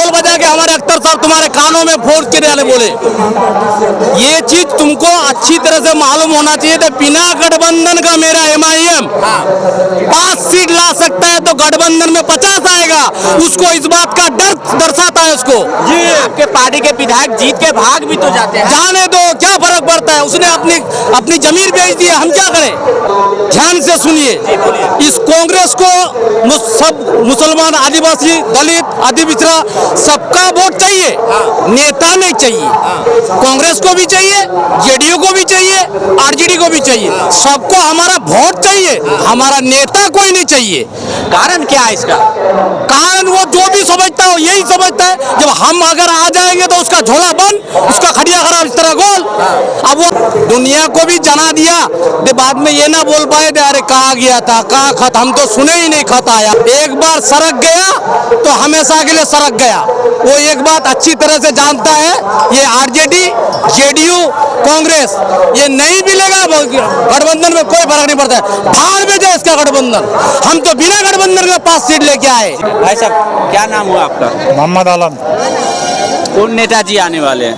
ढोल बजा के हमारे अख्तर साहब तुम्हारे कानों में फोर्स के डाले बोले। ये चीज तुमको अच्छी तरह से मालूम होना चाहिए था। बिना गठबंधन का मेरा MIM 5 सीट ला सकता है तो गठबंधन में 50 आएगा। उसको इस बात का डर दर्शाता है उसको। जी, आपके पार्टी के विधायक जीत के भाग भी तो जाते हैं। जाने दो, क्या फर्क पड़ता है। उसने अपनी जमीन बेच दी है, हम क्या करें। ध्यान से सुनिए, इस कांग्रेस को सब मुसलमान, आदिवासी, दलित, आदि पिछड़ा सबका वोट चाहिए, नेता नहीं चाहिए। कांग्रेस को भी चाहिए, JDU को भी चाहिए, RJD को भी चाहिए, सबको हमारा वोट चाहिए, हमारा नेता कोई नहीं चाहिए। कारण क्या है इसका? कारण वो जो भी समझता है यही समझता है, जब हम अगर आ जाएंगे तो उसका झोला बंद, उसका खड़िया खराब, इस तरह गोल। अब वो दुनिया को भी जना दिया, बाद में ये ना बोल पाए थे अरे कहा गया था, कहा खत, हम तो सुने ही नहीं खत आया। एक बार सरक गया तो हमेशा के लिए सरक गया। वो एक बात अच्छी तरह से जानता है, ये RJD, JDU, कांग्रेस ये नहीं मिलेगा गठबंधन में, कोई फर्क नहीं पड़ता है। भाड़ में जाए इसका गठबंधन, हम तो बिना गठबंधन के 5 सीट लेके आए। भाई साहब, क्या नाम हुआ आपका? मोहम्मद आलम। कौन नेताजी आने वाले हैं?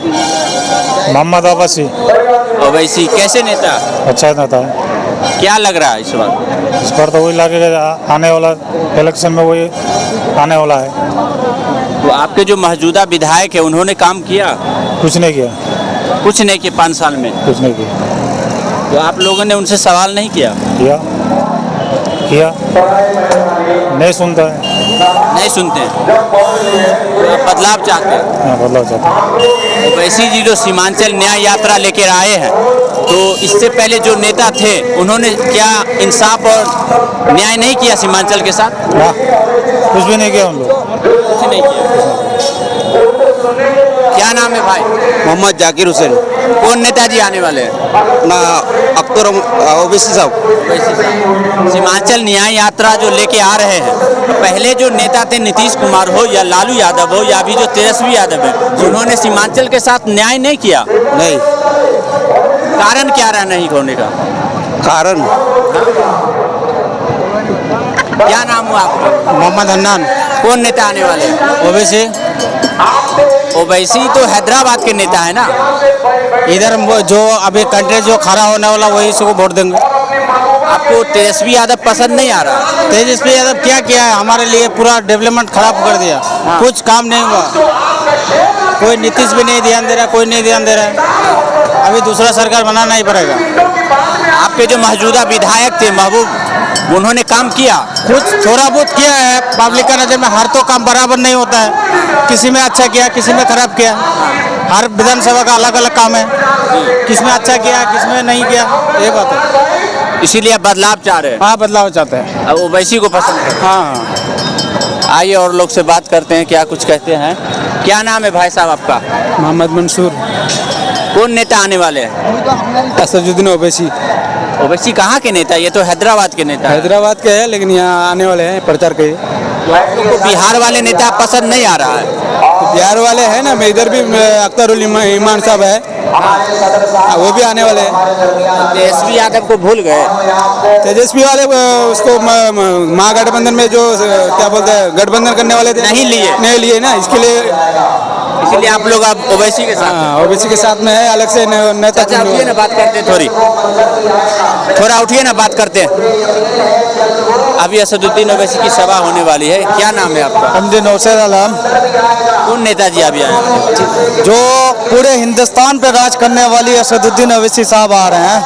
मोहम्मद ओवैसी। ओवैसी कैसे नेता? अच्छा नेता है। क्या लग रहा है इस बार? इस पर तो वही लगेगा, आने वाला इलेक्शन में वही आने वाला है। तो आपके जो मौजूदा विधायक है उन्होंने काम किया? कुछ नहीं किया। कुछ नहीं किया 5 साल में? कुछ नहीं किया। तो आप लोगों ने उनसे सवाल नहीं किया? किया नहीं सुनता है। नहीं सुनते हैं। तो आप बदलाव चाहते हैं? हाँ, बदलाव चाहता है। ओवैसी जी जो सीमांचल न्याय यात्रा लेकर आए हैं, तो इससे पहले जो नेता थे उन्होंने क्या इंसाफ और न्याय नहीं किया सीमांचल के साथ? कुछ भी नहीं किया उन लोग। कुछ नहीं किया। क्या नाम है भाई? मोहम्मद जाकिर हुसैन। कौन नेताजी आने वाले हैं? ना अख्तर ओवैसी साहब। सीमांचल न्याय यात्रा जो लेके आ रहे हैं, पहले जो नेता थे नीतीश कुमार हो या लालू यादव हो या अभी जो तेजस्वी यादव है, उन्होंने सीमांचल के साथ न्याय नहीं किया। नहीं। कारण क्या रहा नहीं होने का? कारण क्या नाम हुआ आपका? मोहम्मद हन्नान। कौन नेता आने वाले हैं? ओवैसी। ओवैसी तो हैदराबाद के नेता है ना। इधर जो अभी कंट्री जो खड़ा होने वाला वही इसको वोट देंगे। आपको तेजस्वी यादव पसंद नहीं आ रहा? तेजस्वी यादव क्या किया है हमारे लिए? पूरा डेवलपमेंट खराब कर दिया। कुछ काम नहीं हुआ। कोई नीतीश भी नहीं ध्यान दे रहा, कोई नहीं ध्यान दे रहा है। अभी दूसरा सरकार बनाना ही पड़ेगा। आपके जो मौजूदा विधायक थे महबूब, उन्होंने काम किया? कुछ थोड़ा बहुत किया है। पब्लिक का नजर में हर तो काम बराबर नहीं होता है। किसी में अच्छा किया, किसी में खराब किया। हर विधानसभा का अलग अलग काम है, किस में अच्छा किया, किस में नहीं किया, ये बात है। इसीलिए आप बदलाव चाह रहे हैं? हाँ, बदलाव चाहते हैं। अब ओवैसी को पसंद है? हाँ। आइए और लोग से बात करते हैं, क्या कुछ कहते हैं। क्या नाम है भाई साहब आपका? मोहम्मद मंसूर। कौन नेता आने वाले हैं? असदुद्दीन ओवैसी। ओवैसी कहाँ के नेता? ये तो हैदराबाद के नेता है। हैदराबाद के है, लेकिन यहाँ आने वाले हैं प्रचार के। तो आप लोग को बिहार वाले नेता पसंद नहीं आ रहा है? बिहार वाले हैं ना, इधर भी अख्तर ईमान साहब है, वो भी आने वाले हैं। तेजस्वी यादव को भूल गए? तेजस्वी वाले उसको महागठबंधन में जो क्या बोलते हैं गठबंधन करने वाले थे, नहीं लिए ना, इसके लिए इसलिए आप लोग अब ओवैसी के साथ? हाँ, ओवैसी के साथ में है। अलग से नेता अच्छा, उठिए ना, बात करते हैं। थोड़ा उठिए ना, बात करते हैं। अभी असदुद्दीन ओवैसी की सभा होने वाली है। क्या नाम है आपका? हमदे नौसर आलम। कौन नेताजी अभी आए हैं? जो पूरे हिंदुस्तान पे राज करने वाली असदुद्दीन ओवैसी साहब आ रहे हैं।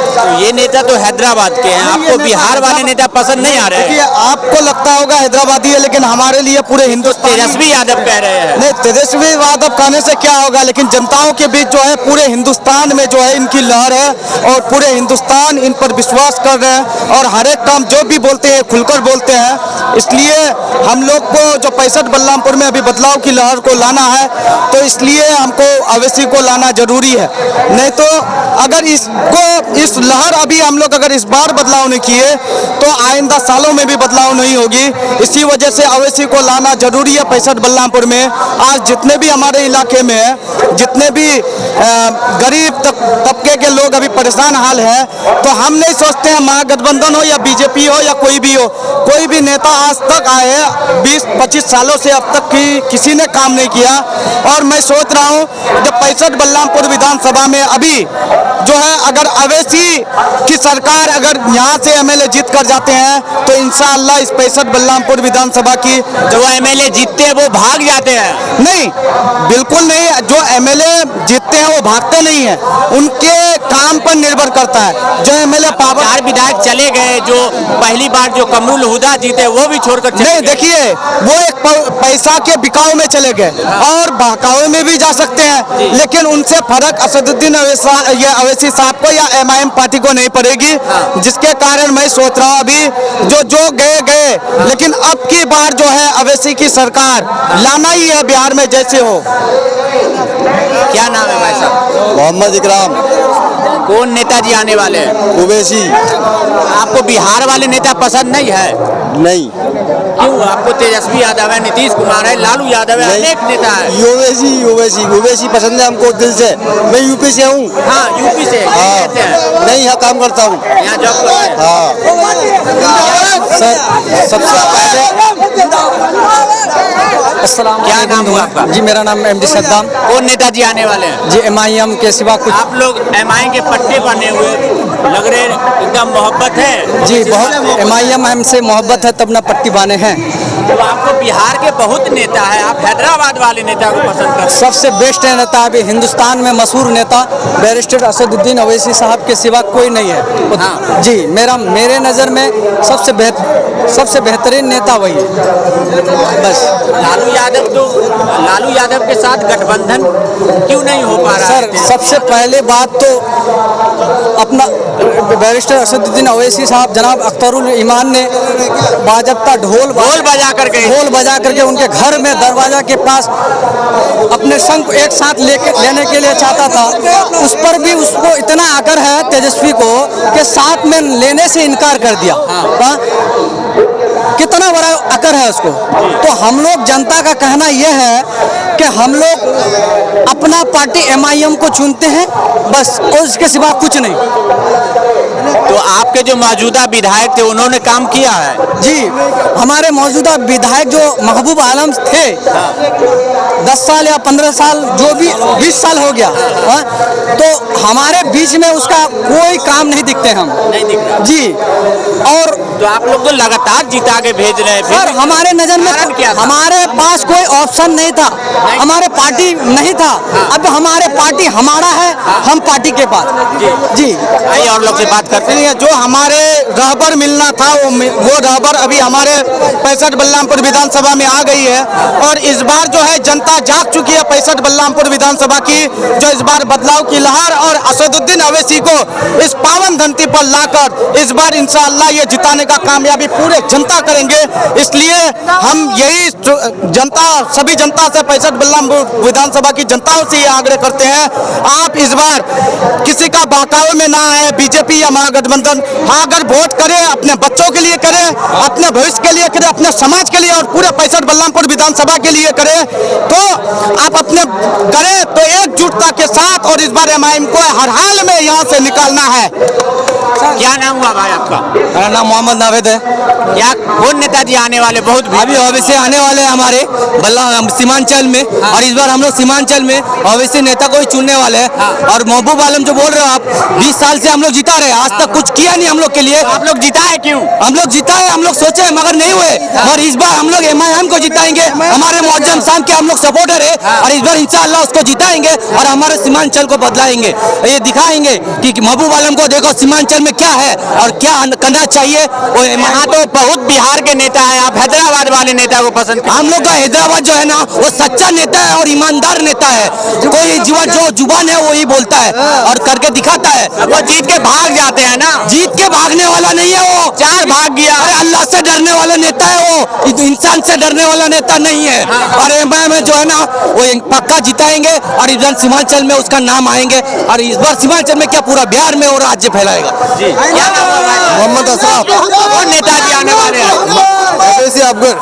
तो ये नेता तो हैदराबाद के हैं, आपको बिहार वाले नेता पसंद नहीं आ रहे हैं? आपको लगता होगा हैदराबादी है, लेकिन हमारे लिए पूरे हिंदुस्तान। तेजस्वी यादव कह रहे हैं। नहीं, तेजस्वी यादव कहने से क्या होगा, लेकिन जनताओं के बीच जो है पूरे हिंदुस्तान में जो है इनकी लहर है, और पूरे हिंदुस्तान इन पर विश्वास कर रहे हैं, और हर एक काम जो भी बोलते हैं खुलकर बोलते हैं। इसलिए हम लोग को जो 65 बलरामपुर में अभी बदलाव की लहर को लाना है, तो इसलिए हमको ओवैसी को लाना जरूरी है। नहीं तो अगर इसको इस लहर अभी हम लोग अगर इस बार बदलाव नहीं किए तो आइंदा सालों में भी बदलाव नहीं होगी। इसी वजह से अवैसी को लाना जरूरी है 65 बलरामपुर में। आज जितने भी हमारे इलाके में है, जितने भी गरीब तबके के लोग अभी परेशान हाल है, तो हम नहीं सोचते हैं महागठबंधन हो या बीजेपी हो या कोई भी हो, कोई भी नेता आज तक आए 20-25 सालों से अब तक किसी ने काम नहीं किया। और मैं सोच रहा हूँ जब 65 बलरामपुर विधानसभा में अभी जो है अगर अवैसी की सरकार अगर यहाँ से एमएलए जीत कर जाते हैं तो इंशाअल्लाह इस 65 बलरामपुर विधानसभा की जो एमएलए जीतते हैं वो भाग जाते हैं। नहीं, बिल्कुल नहीं। जो एमएलए जीतते हैं वो भागते नहीं हैं, उनके काम पर निर्भर करता है। जो एमएलए पावर 4 विधायक चले गए, जो पहली बार जो कमरुल हुदा जीते वो भी छोड़कर चले नहीं, गए। देखिए वो एक पैसा के बिकाव में चले गए और बहकावे में भी जा सकते हैं, लेकिन उनसे फर्क असदुद्दीन अवैसी साहब को या एमआईएम पार्टी को नहीं पड़ेगी। जिसके कारण मैं सोच रहा हूँ अभी जो गए, लेकिन अब की बार जो है अवैसी की सरकार लाना ही है बिहार में जैसे हो। क्या नाम है भाई साहब? मोहम्मद इकराम। कौन नेताजी आने वाले हैं? ओवैसी। आपको बिहार वाले नेता पसंद नहीं है? नहीं, क्यों? आपको तेजस्वी यादव है, नीतीश कुमार है, लालू यादव है, अनेक नेता है। ओवैसी पसंद है हमको दिल से। मैं यूपी से हूँ। हाँ, यूपी से कहते हैं। नहीं, यहाँ काम करता हूँ। यहाँ जॉब करते हैं। सर सबसे पहले क्या नाम हुआ आपका? जी, मेरा नाम एमडी सद्दाम। कौन नेताजी आने वाले हैं? जी, एमआईएम के सिवा कुछ। आप लोग एमआई के पट्टे बने हुए लग रहे, एकदम मोहब्बत है। जी, बहुत एमआईएम से मोहब्बत है तब ना पट्टी बाने हैं। तो आपको बिहार के बहुत नेता है, आप हैदराबाद वाले नेता को पसंद करते हैं। सबसे बेस्ट नेता अभी हिंदुस्तान में मशहूर नेता बैरिस्टर असदुद्दीन अवैसी साहब के सिवा कोई नहीं है। हाँ। जी, मेरे नज़र में सबसे बेहतरीन नेता वही है। बस लालू यादव के साथ गठबंधन क्यों नहीं हो पा रहा सर, है? सबसे पहले बात तो अपना बैरिस्टर असदुद्दीन अवैसी साहब जनाब अख्तरुल ईमान ने बाजबता ढोल बजा करके उनके घर में दरवाजा के पास अपने संग को एक साथ लेने के लिए चाहता था। उस पर भी उसको इतना आकर है तेजस्वी को कि साथ में लेने से इनकार कर दिया। कितना बड़ा अकर है उसको। तो हम लोग जनता का कहना यह है कि हम लोग अपना पार्टी एमआईएम को चुनते हैं बस, और इसके सिवा कुछ नहीं। तो आपके जो मौजूदा विधायक थे उन्होंने काम किया है? जी, हमारे मौजूदा विधायक जो महबूब आलम थे 10 साल या 15 साल जो भी 20 साल हो गया, तो हमारे बीच में उसका कोई काम नहीं दिखते हम। नहीं दिख रहा जी। और तो आप लोग तो लगातार जिता के भेज रहे हैं। सर, हमारे नजर में कारण क्या था? हमारे पास कोई ऑप्शन नहीं था, हमारे पार्टी नहीं था। अब हमारे पार्टी हमारा है, हम पार्टी के पास। जी, आइए और लोग से बात करते हैं। जो हमारे रहबर मिलना था वो रहबर अभी हमारे 65 बलरामपुर विधानसभा में आ गई है। और इस बार जो है जनता जाग चुकी है 65 बलरामपुर विधानसभा की, जो इस बार बदलाव की लहर और असदुद्दीन अवैसी को इस पावन धरती पर लाकर इस बार इंशाअल्लाह ये जिताने का कामयाबी पूरे जनता करेंगे। इसलिए हम यही जनता, सभी जनता से 65 बलरामपुर विधानसभा की जनताओं से ये आग्रह करते हैं, आप इस बार किसी का बहकावे में ना आए, बीजेपी या महागठबंधन। हाँ, अगर वोट करें अपने बच्चों के लिए करें, अपने भविष्य के लिए करें, अपने समाज के लिए और पूरे 65 बलरामपुर विधानसभा के लिए करें। तो आप अपने करें तो एकजुटता के साथ, और इस बार एमआईएम को हर हाल में यहाँ से निकालना है। क्या नाम हुआ भाई आपका? मेरा नाम मोहम्मद नावेद है। क्या कौन नेताजी आने वाले? बहुत अभी ओवैसी आने वाले हैं हमारे सीमांचल में। और इस बार हम लोग सीमांचल में ओवैसी नेता को ही चुनने वाले हैं। और महबूब आलम जो बोल रहे हो आप, 20 साल से हम लोग जीता रहे, आज तक कुछ किया नहीं हम लोग के लिए। आप लोग जीता है क्यों? हम लोग जीता है, हम लोग सोचे मगर नहीं हुए। और इस बार हम लोग एमआईएम को जिताएंगे। हमारे मुअज्जम साहब के हम लोग सपोर्टर है, और इस बार इंशाअल्लाह उसको जिताएंगे और हमारे सीमांचल को बदलाएंगे। ये दिखाएंगे कि महबूब आलम को देखो सीमांचल में क्या है और क्या करना चाहिए। यहाँ तो बहुत बिहार के नेता है, आप हैदराबाद वाले नेता को पसंद करते हैं। हम लोग का हैदराबाद जो है ना, वो सच्चा नेता है और ईमानदार नेता है। कोई जो जुबान है वो ही बोलता है और करके दिखाता है। वो जीत के भाग जाते हैं ना। जीत के भागने वाला नहीं है वो, 4 भाग गया। अरे अल्लाह से डरने वाला नेता है वो, इंसान से डरने वाला नेता नहीं है। अरे मैं जो है ना वो पक्का जिताएंगे और इधर सीमांचल में उसका नाम आएंगे और इस बार सीमांचल में क्या पूरा बिहार में वो राज्य फैलाएगा। जी क्या नाम है भाई? मोहम्मद अशरफ, कौन नेताजी आने वाले हैं? ओवैसी अफगर।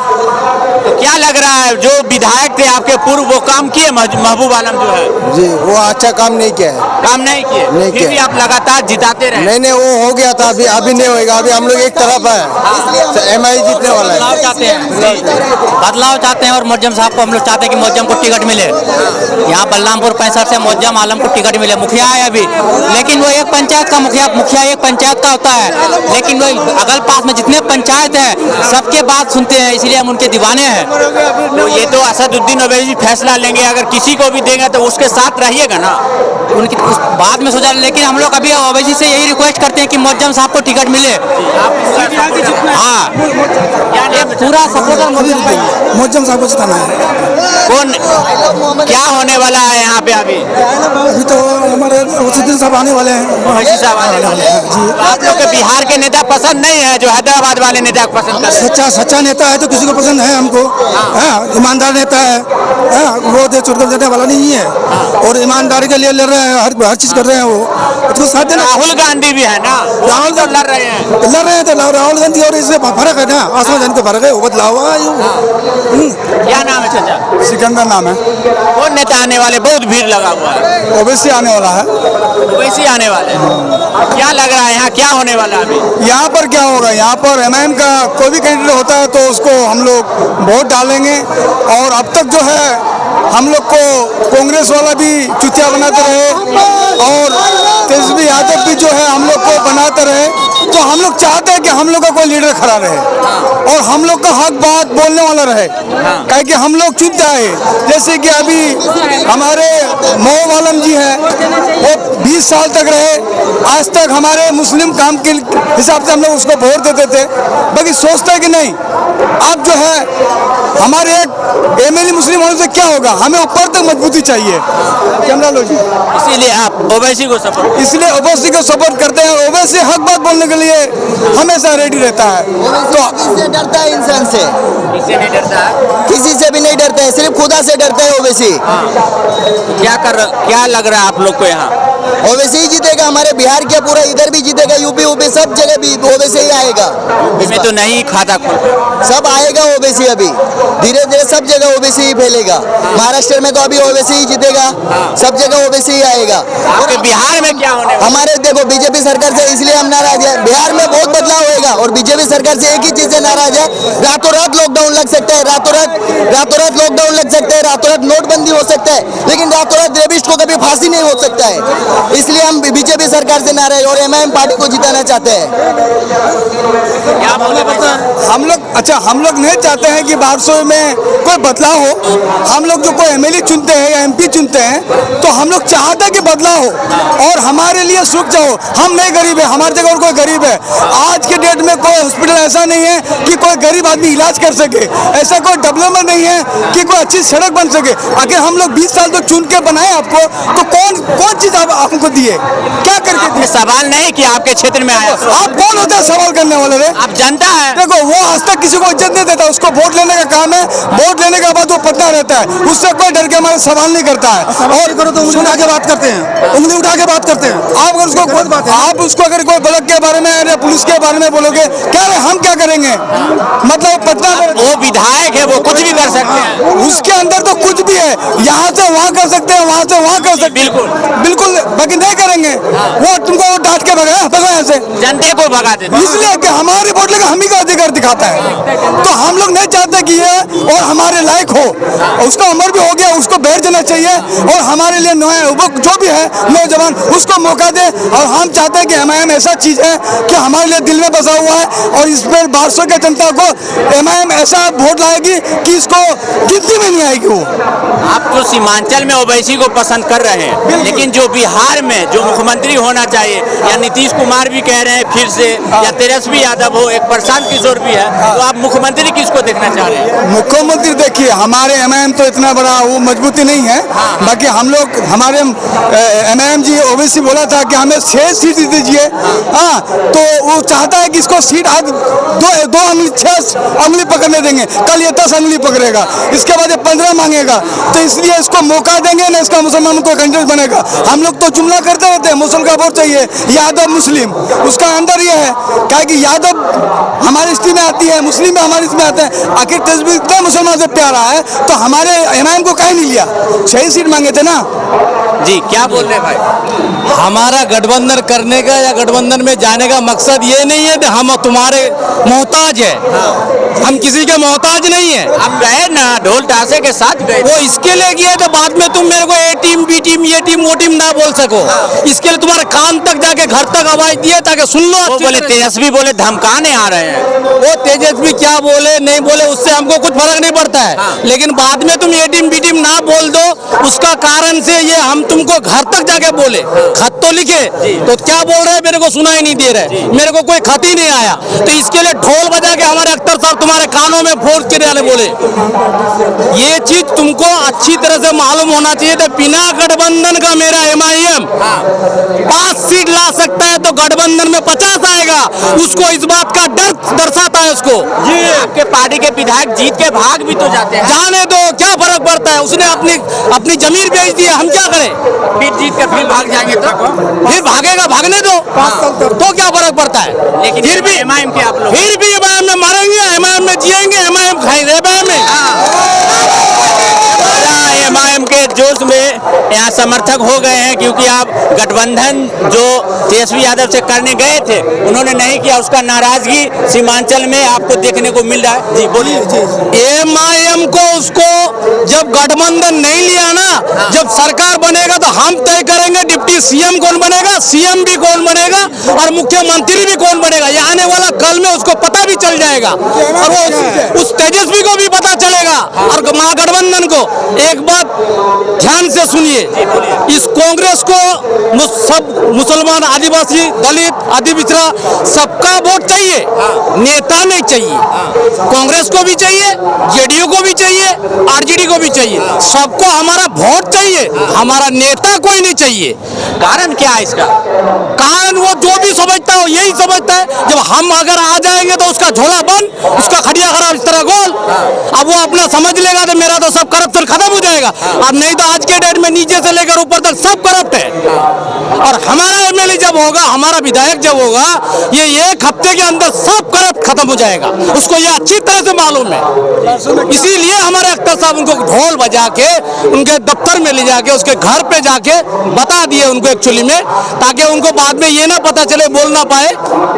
तो क्या लग रहा है जो विधायक थे आपके पूर्व वो काम किए? महबूब आलम जो है जी वो अच्छा काम नहीं किया है। काम नहीं किए, नहीं फिर किया। भी आप लगातार जिताते रहे। नहीं वो हो गया था, अभी नहीं होएगा। अभी हम लोग एक तरफ है, एमआई जीतने वाला है। बदलाव चाहते हैं, बदलाव चाहते हैं और मुअज्जम साहब को हम लोग चाहते हैं कि मुअज्जम को टिकट मिले। यहाँ बलरामपुर 65 से मुअज्जम आलम को टिकट मिले। मुखिया है अभी, लेकिन वो एक पंचायत का मुखिया एक पंचायत का होता है, लेकिन वो अगल पास में जितने पंचायत है सबके बात सुनते हैं, इसलिए हम उनके दीवाने हैं। तो ये तो असदुद्दीन ओवैसी फैसला लेंगे, अगर किसी को भी देंगे तो उसके साथ रहिएगा ना। उनकी उस बाद में सोचा, लेकिन हम लोग अभी ओवैसी से यही रिक्वेस्ट करते हैं कि मुअज्जम साहब को टिकट मिले। हाँ, ये पूरा सपोर्टर मुअज्जम साहब को जिताना है। कौन क्या होने वाला है यहाँ पे अभी? अभी तो हमारे ओवैसी साहब आने वाले हैं। ओवैसी साहब आने वाले हैं। तो आप लोग के बिहार के नेता पसंद नहीं है जो हैदराबाद वाले नेता को पसंद करते हैं? सच्चा नेता है तो किसी को पसंद है हमको। ईमानदार नेता है, वो दे छोड़कर देने वाला नहीं है और ईमानदारी के लिए लड़ रहे हैं, हर चीज कर रहे हैं वो, उसको साथ देना। राहुल गांधी भी है ना, राहुल तो लड़ रहे हैं। तो राहुल गांधी और इसमें फर्क है ना, आसमान जमीन का फर्क है, वो बदलाव हुआ है। क्या नाम है चाचा? सिकंदर नाम है। कौन नेता आने वाले? बहुत भीड़ लगा हुआ है। ओवैसी आने वाला है। ओवैसी आने वाले हैं। क्या लग रहा है यहाँ क्या होने वाला है अभी? यहाँ पर क्या होगा, यहाँ पर एमआईएम का कोई भी कैंडिडेट होता है तो उसको हम लोग वोट डालेंगे। और अब तक जो है हम लोग को कांग्रेस वाला भी चुतिया बनाते रहे और तेजस्वी यादव भी जो है हम लोग को बनाते रहे, तो हम लोग चाहते हैं कि हम लोग का कोई लीडर खड़ा रहे और हम लोग का हक बात बोलने वाला रहे। कहे कि हम लोग चुनते आए, जैसे कि अभी हमारे महबूब आलम जी हैं, वो 20 साल तक रहे, आज तक हमारे मुस्लिम काम के हिसाब से हम लोग उसको वोट देते थे। बाकी सोचते हैं कि नहीं, अब जो है हमारे एक एमएलए मुस्लिम होने से क्या होगा, हमें ऊपर तक मजबूती चाहिए। कैमरा लो जी। इसीलिए आप ओवैसी को सपोर्ट? इसलिए ओवैसी को सपोर्ट करते हैं। ओवैसी हक बात बोलने के लिए हमेशा रेडी रहता है। तो किससे डरता है? इंसान से, इससे नहीं डरता है? किसी से भी नहीं डरता है, सिर्फ खुदा से डरता है ओवैसी। क्या लग रहा है आप लोग को यहाँ? ओवैसी ही जीतेगा, हमारे बिहार के पूरा इधर भी जीतेगा, यूपी सब जगह भी ओवैसी ही आएगा। इसमें तो नहीं खाता खोल, सब आएगा ओवैसी, अभी धीरे धीरे सब जगह ओवैसी ही फैलेगा। महाराष्ट्र में तो अभी ओवैसी ही जीतेगा, सब जगह ओवैसी ही आएगा। आपके बिहार में क्या होने वाला? हमारे देखो बीजेपी सरकार से इसलिए हम नाराज है, बिहार में बहुत बदलाव होएगा और बीजेपी सरकार से एक ही चीज से नाराज है, रातों रात लॉकडाउन लग सकता है, रातों रात लॉकडाउन लग सकता है, रातों रात नोटबंदी हो सकता है, लेकिन रातों रात रेबिस्ट को कभी फांसी नहीं हो सकता है। इसलिए हम बीजेपी सरकार से नाराज और एमआईएम पार्टी को जिताना चाहते हैं। क्या बोले हम लोग नहीं चाहते हैं कि 1200 में कोई बदलाव हो। हम लोग जो कोई एमएलए चुनते हैं या एमपी चुनते हैं तो हम लोग चाहते हैं कि बदलाव हो और हमारे लिए सुरक्षा हो। हम नहीं गरीब है, हमारी जगह और कोई गरीब है। आज के डेट में कोई हॉस्पिटल ऐसा नहीं है कि कोई गरीब आदमी इलाज कर सके, ऐसा कोई डेवलपमेंट नहीं है कि कोई अच्छी सड़क बन सके। अगर हम लोग 20 साल तक चुन के बनाए आपको, तो कौन चीज आप हमको दिए, क्या करके दिए? सवाल नहीं कि आपके क्षेत्र में आया। आप कौन होता है सवाल करने वाले रे? आप जनता है। देखो वो आज तक किसी को इज्जत नहीं देता, उसको वोट लेने का काम है, वोट लेने के बाद वो पता रहता है, उससे कोई डर के हमारे सवाल नहीं करता है। और करो तो उंगली उठा के बात करते हैं, उंगली उठा के बात करते हैं। आप अगर उसको आप उसको अगर कोई ब्लॉक के बारे में या पुलिस के बारे में बोलोगे, क्या रे हम क्या करेंगे? मतलब पता वो विधायक है, वो कुछ भी कर सकते हैं। उसके अंदर तो कुछ भी है, यहाँ से वहाँ कर सकते हैं, वहाँ से वहाँ कर सकते हैं, बिल्कुल, बाकी नहीं करेंगे। वो तुमको डांट के भगा ऐसे जनता को भगा देते, इसलिए कि हमारे वोट लेकर हम ही का अधिकार दिखाता है। तो हम लोग नहीं चाहते कि ये और हमारे लायक हो, उसका उम्र भी हो गया, उसको बैठ जाना चाहिए और हमारे लिए जो भी है नौजवान उसको मौका दे। और हम चाहते हैं कि एमआईएम ऐसा चीज है कि हमारे लिए दिल में बसा हुआ है और इस पर 1200 के जनता को एमआईएम ऐसा वोट लाएगी कि इसको गिनती में नहीं आएगी। वो आप तो सीमांचल में ओवैसी को पसंद कर रहे हैं, लेकिन जो बिहार में जो मुख्यमंत्री होना चाहिए, या नीतीश कुमार भी कह रहे हैं फिर से, या तेजस्वी यादव हो, एक प्रशांत किशोर भी है, तो आप मुख्यमंत्री किसको देखना चाह रहे हैं? मुख्यमंत्री देखिए, हमारे एमआईएम तो इतना बड़ा वो मजबूत विभूति नहीं है। बाकी हम लोग हमारे MIM जी ओवैसी बोला था कि हमें 6 सीट दीजिए। हाँ, तो वो चाहता है कि इसको सीट आज दो अंगुली 6 अंगुली पकड़ने देंगे, कल ये 10 अंगुली पकड़ेगा, इसके बाद ये 15 मांगेगा। तो इसलिए इसको मौका देंगे ना, इसका मुसलमानों को कैंडिडेट बनेगा। हम लोग तो जुमला करते रहते हैं मुसलमान का वोट चाहिए, यादव मुस्लिम, उसका अंदर ये है क्या कि यादव हमारी स्थिति में आती है, मुस्लिम में हमारी स्थिति में आते हैं। आखिर तस्वीर इतना मुसलमान से प्यारा है तो हमारे MIM को कहीं नहीं लिया, 6 सीट मांगे थे ना। जी क्या बोल रहे भाई? हमारा गठबंधन करने का या गठबंधन में जाने का मकसद ये नहीं है कि हम तुम्हारे मोहताज है। हम किसी के मोहताज नहीं है। आप गए ना, ढोल ताशे के साथ गए। वो इसके लिए किए तो बाद में तुम मेरे को A टीम B टीम ये टीम वो टीम ना बोल सको। इसके लिए तुम्हारे कान तक जाके घर तक आवाज दिए ताकि सुन लो। वो बोले तेजस्वी बोले धमकाने आ रहे हैं। वो तेजस्वी क्या बोले नहीं बोले उससे हमको कुछ फर्क नहीं पड़ता है। लेकिन बाद में तुम A टीम B टीम ना बोल दो, उसका कारण से ये हम तुमको घर तक जाके बोले, खत तो लिखे तो क्या बोल रहे हैं मेरे को सुनाई नहीं दे रहे, मेरे को कोई खत ही नहीं आया। तो इसके लिए ढोल बजा के हमारे अख्तर साहब तुम्हारे कानों में फोड़ के डाले बोले। ये चीज तुमको अच्छी तरह से मालूम होना चाहिए। तो बिना गठबंधन का मेरा MIM 5 सीट ला सकता है तो गठबंधन में 50 आएगा। उसको इस बात का डर दर्शाता है उसको। जी आपके पार्टी के विधायक जीत के भाग भी तो जाते हैं। जाने दो, क्या फर्क पड़ता है? उसने अपनी जमीन बेच दी है, हम क्या करें? फिर जीत के फिर भाग जाएंगे तो फिर भागेगा, भागने दो तो क्या फर्क पड़ता है? लेकिन फिर भी MIM के आप लोग फिर भी MIM में मरेंगे, MIM में जिएंगे, MIM खाएंगे MIM में। MIM के जोश में यहाँ समर्थक हो गए हैं क्योंकि आप गठबंधन जो तेजस्वी यादव से करने गए थे उन्होंने नहीं किया, उसका नाराजगी सीमांचल में आपको देखने को मिल रहा है। जी बोलिए। MIM को उसको जब गठबंधन नहीं लिया ना, जब सरकार बनेगा तो हम तय करेंगे डिप्टी CM कौन बनेगा, CM भी कौन बनेगा और मुख्यमंत्री भी कौन बनेगा। ये आने वाला कल में उसको पता भी चल जाएगा और वो उस तेजस्वी को भी पता चलेगा और महागठबंधन को। एक बात ध्यान से सुनिए, इस कांग्रेस को सब मुसलमान, आदिवासी, दलित, आदि पिछड़ा सबका वोट चाहिए, नेता नहीं चाहिए। कांग्रेस को भी चाहिए, JDU को भी चाहिए, RJD को भी चाहिए, सबको हमारा वोट चाहिए, हमारा नेता कोई नहीं चाहिए। कारण क्या है इसका? कारण वो जो भी समझता है यही समझता है जब हम अगर आ जाएंगे तो उसका झोला बंद, उसका खड़िया खराब इस तरह गोल। अब वो अपना समझ लेगा तो मेरा तो सब करप्शन खत्म हो जाएगा। अब नहीं तो आज के डेट में नीचे से लेकर ऊपर तक सब करप्ट है। और हमारा MLA जब होगा, हमारा विधायक जब होगा, ये 1 हफ्ते के अंदर सब करप्ट खत्म हो जाएगा, उसको ये अच्छी तरह से मालूम है। इसीलिए हमारे अख्तर साहब उनको ढोल बजा के उनके दफ्तर में ले जाके उसके घर पे जाके बता दिए उनको एक्चुअली में, ताकि उनको बाद में ये ना पता चले, बोल ना पाए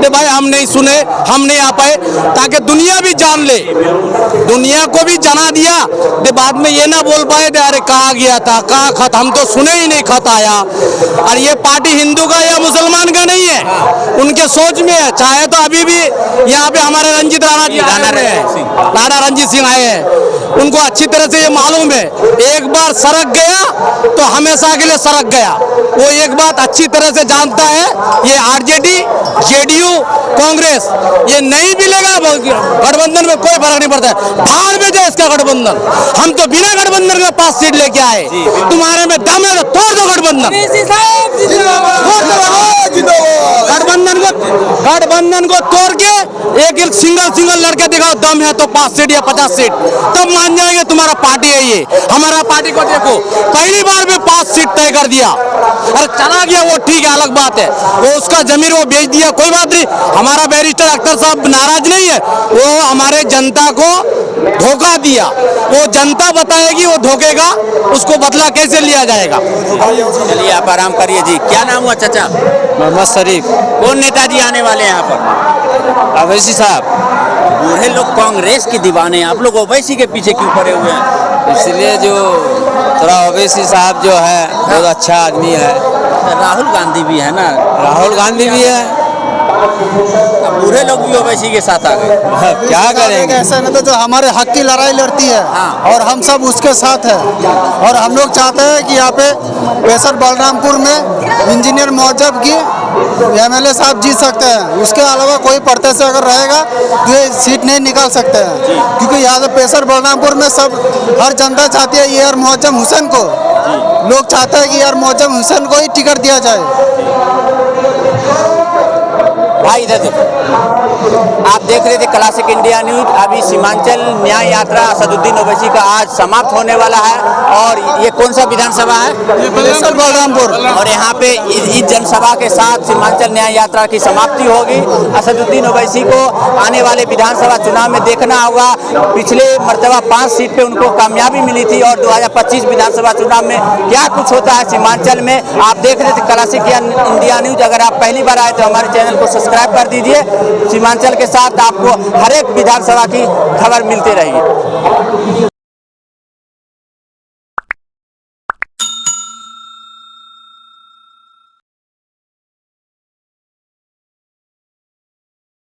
कि भाई हम नहीं सुने, हम नहीं आ पाए, ताकि दुनिया भी जान ले, दुनिया को भी जना दिया कि बाद में ये ना बोल पाए अरे कहाँ गया था, कहाँ खत, हम तो सुने ही नहीं खत आया। और ये पार्टी हिंदू का या मुसलमान का नहीं है, उनके सोच में है। चाहे तो अभी भी यहाँ पे हमारे रंजीत राणा जी राणा रंजीत सिंह आए हैं, उनको अच्छी तरह से ये मालूम है, एक बार सड़क गया तो हमेशा के लिए सड़क गया। वो एक बात अच्छी तरह से जानता है, ये RJD, JDU, कांग्रेस ये नहीं मिलेगा गठबंधन में, कोई फर्क नहीं पड़ता है। भाड़ में जाए इसका गठबंधन, हम तो बिना गठबंधन के 5 सीट लेके आए। तुम्हारे में दम है तो तोड़ दो गठबंधन, गठबंधन को तोड़ के एक सिंगल लड़के दिखाओ, दम है तो 5 सीट या 50 सीट, तब मान जाएंगे तुम्हारा पार्टी है ये। हमारा पार्टी को देखो, पहली बार में 5 सीट तय कर दिया, अरे चला गया वो ठीक है, अलग बात है, वो उसका जमीन वो बेच दिया, कोई बात नहीं। हमारा बैरिस्टर अख्तर साहब नाराज नहीं है, वो हमारे जनता को धोखा दिया, वो जनता बताएगी वो धोखे का उसको बदला कैसे लिया जाएगा। चलिए आप आराम करिए। जी क्या नाम हुआ चाचा? मोहम्मद शरीफ। कौन नेताजी आने वाले हैं यहाँ पर? ओवैसी साहब। बूढ़े लोग कांग्रेस के दीवाने, आप लोग ओवैसी के पीछे क्यों पड़े हुए हैं? इसलिए जो थोड़ा ओवैसी साहब जो है बहुत अच्छा आदमी है। राहुल गांधी भी है ना? राहुल गांधी भी है। अब बूढ़े लोग भी ओवैसी के साथ आ गए, क्या करेंगे? ऐसा नहीं तो जो हमारे हक की लड़ाई लड़ती है और हम सब उसके साथ हैं, और हम लोग चाहते हैं कि यहाँ पे बेसर बलरामपुर में इंजीनियर मौजब की एमएलए साहब जीत सकते हैं, उसके अलावा कोई प्रत्याशी अगर रहेगा तो ये सीट नहीं निकाल सकते हैं, क्योंकि यहाँ से पेशर बलरामपुर में सब हर जनता चाहती है यार मोहज्जम हुसैन को, लोग चाहते हैं कि यार मोहज्जम हुसैन को ही टिकट दिया जाए। भाई इधर देखो, आप देख रहे थे क्लासिक इंडिया न्यूज। अभी सीमांचल न्याय यात्रा असदुद्दीन ओवैसी का आज समाप्त होने वाला है। और ये कौन सा विधानसभा है? बलरामपुर। और यहाँ पे इस जनसभा के साथ सीमांचल न्याय यात्रा की समाप्ति होगी। असदुद्दीन ओवैसी को आने वाले विधानसभा चुनाव में देखना होगा। पिछले मर्तबा 5 सीट पे उनको कामयाबी मिली थी और 2025 विधानसभा चुनाव में क्या कुछ होता है सीमांचल में, आप देख रहे थे क्लासिक इंडिया न्यूज। अगर आप पहली बार आए तो हमारे चैनल को सब्सक्राइब कर दीजिए। सीमांचल के साथ आपको हर एक विधानसभा की खबर मिलती रहेगी।